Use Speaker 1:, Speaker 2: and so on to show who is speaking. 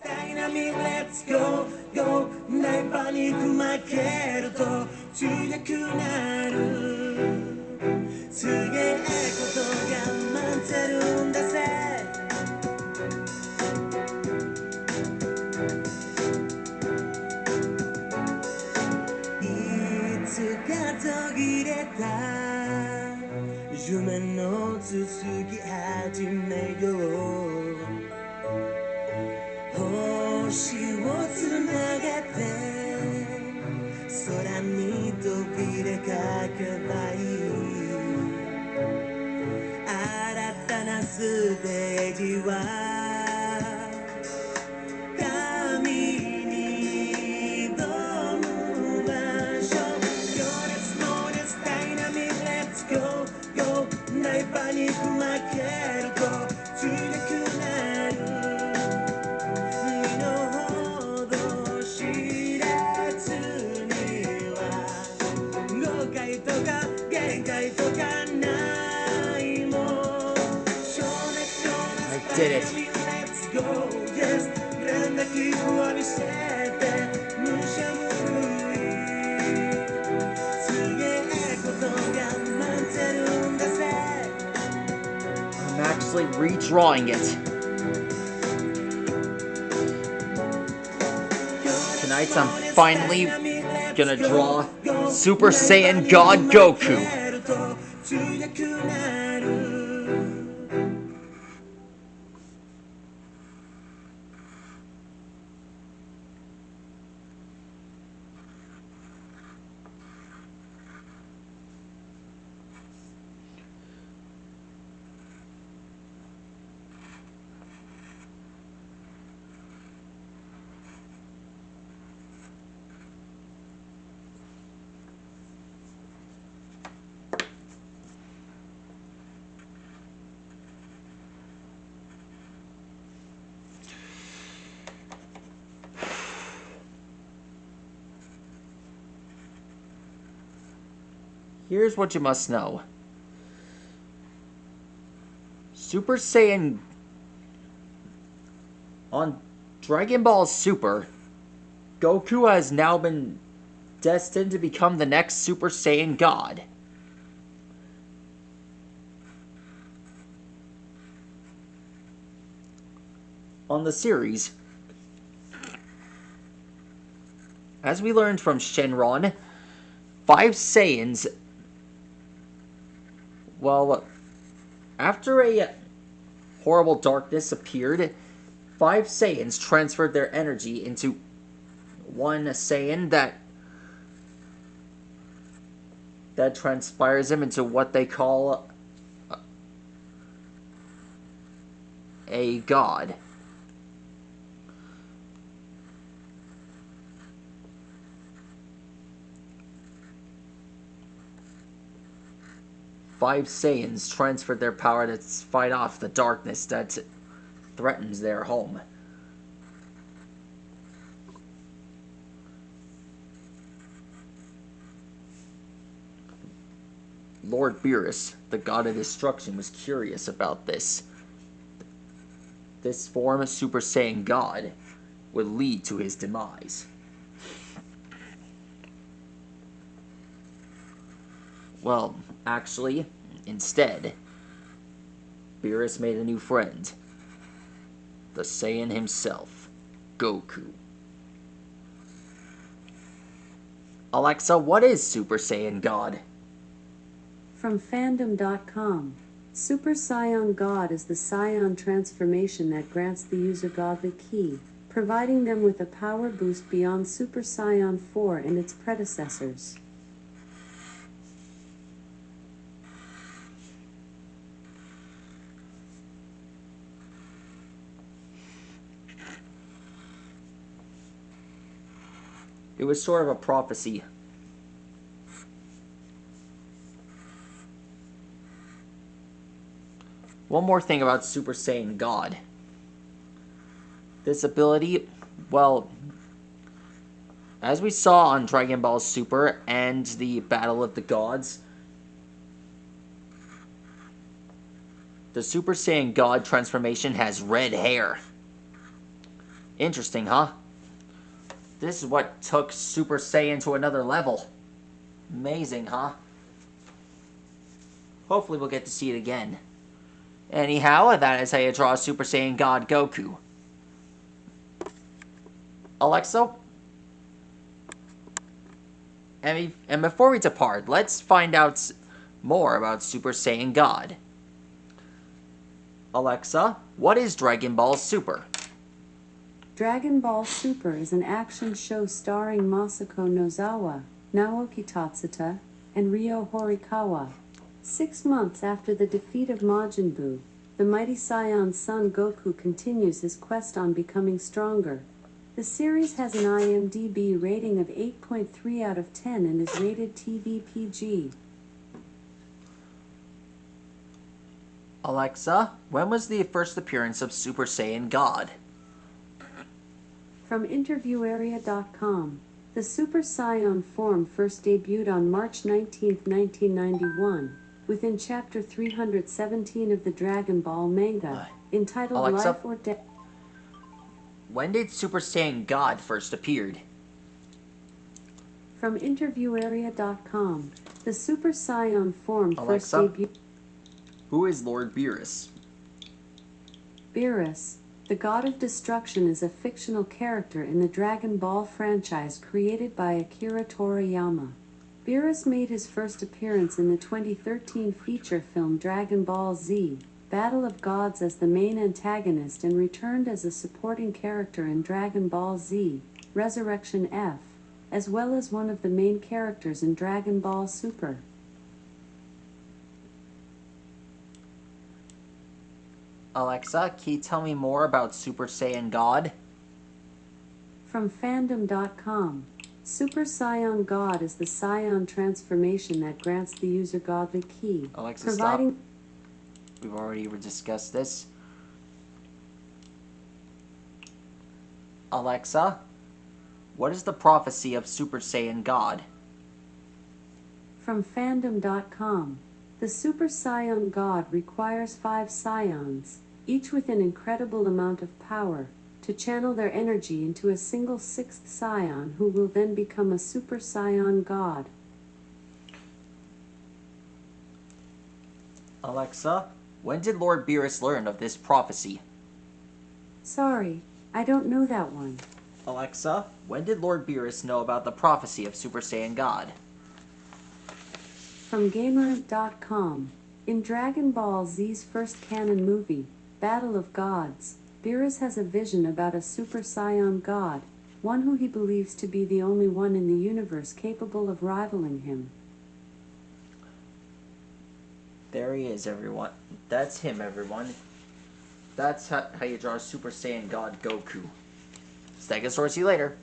Speaker 1: ダイナミック Let's go go ないパニック負けると強くなるすげえことが待ってるんだぜいつか途切れた夢の続き始めよう星をつなげて空に飛び出かけばいい新たなステージは神に挑む場所行列の列ダイナミック Let's go go ないパニック負けると強くなる身の程知らずには誤解とか限界とかないもん少年少
Speaker 2: I did it.
Speaker 1: Let's go yes 連絡を浴びせてむしゃぶりすげえことが待ってるんだぜ
Speaker 2: I'm actually redrawing it. Tonight I'm finally gonna draw Super Saiyan God Goku. Here's what you must know. Super Saiyan on Dragon Ball Super, Goku has now been destined to become the next Super Saiyan God. On the series, as we learned from Shenron, 5 Saiyans, well, after a horrible darkness appeared, 5 Saiyans transferred their energy into one Saiyan that transpires him into what they call a god. Five Saiyans transferred their power to fight off the darkness that threatens their home. Lord Beerus, the god of destruction, was curious about this. This form of Super Saiyan God would lead to his demise. Well, actually, instead, Beerus made a new friend. The Saiyan himself, Goku. Alexa, what is Super Saiyan God?
Speaker 3: From fandom.com. Super Saiyan God is the Saiyan transformation that grants the user godly ki, providing them with a power boost beyond Super Saiyan 4 and its predecessors.
Speaker 2: It was sort of a prophecy. One more thing about Super Saiyan God. This ability, well, as we saw on Dragon Ball Super and the Battle of the Gods, the Super Saiyan God transformation has red hair. Interesting, huh? This is what took Super Saiyan to another level. Amazing, huh? Hopefully we'll get to see it again. Anyhow, that is how you draw Super Saiyan God Goku. Alexa? And before we depart, let's find out more about Super Saiyan God. Alexa, what is Dragon Ball Super?
Speaker 3: Dragon Ball Super is an action show starring Masako Nozawa, Naoki Tatsuta, and Ryo Horikawa. 6 months after the defeat of Majin Buu, the mighty Saiyan's son Goku continues his quest on becoming stronger. The series has an IMDb rating of 8.3 out of 10 and is rated TV PG.
Speaker 2: Alexa, when was the first appearance of Super Saiyan God?
Speaker 3: From InterviewArea.com, the Super Saiyan form first debuted on March 19, 1991, within Chapter 317 of the Dragon Ball manga, entitled
Speaker 2: Alexa,
Speaker 3: Life or Death.
Speaker 2: when did Super Saiyan God first appeared?
Speaker 3: From InterviewArea.com, the Super Saiyan form first
Speaker 2: Alexa,
Speaker 3: debuted.
Speaker 2: who is Lord Beerus?
Speaker 3: Beerus, the God of Destruction, is a fictional character in the Dragon Ball franchise created by Akira Toriyama. Beerus made his first appearance in the 2013 feature film Dragon Ball Z: Battle of Gods as the main antagonist and returned as a supporting character in Dragon Ball Z: Resurrection F, as well as one of the main characters in Dragon Ball Super.
Speaker 2: Alexa, can you tell me more about Super Saiyan God?
Speaker 3: From Fandom.com, Super Saiyan God is the Saiyan transformation that grants the user godly ki,
Speaker 2: Alexa,
Speaker 3: providing...
Speaker 2: stop. We've already discussed this. Alexa, what is the prophecy of Super Saiyan God?
Speaker 3: From Fandom.com, the Super Saiyan God requires 5 Saiyans, each with an incredible amount of power, to channel their energy into a single 6th Saiyan who will then become a Super Saiyan God.
Speaker 2: Alexa, when did Lord Beerus learn of this prophecy?
Speaker 3: Sorry, I don't know that one.
Speaker 2: Alexa, when did Lord Beerus know about the prophecy of Super Saiyan God?
Speaker 3: From Gamer.com, in Dragon Ball Z's first canon movie, Battle of Gods, Beerus has a vision about a Super Saiyan God, one who he believes to be the only one in the universe capable of rivaling him.
Speaker 2: There he is, everyone. That's him, everyone. That's how you draw Super Saiyan God Goku. Stegosaurus, see you later.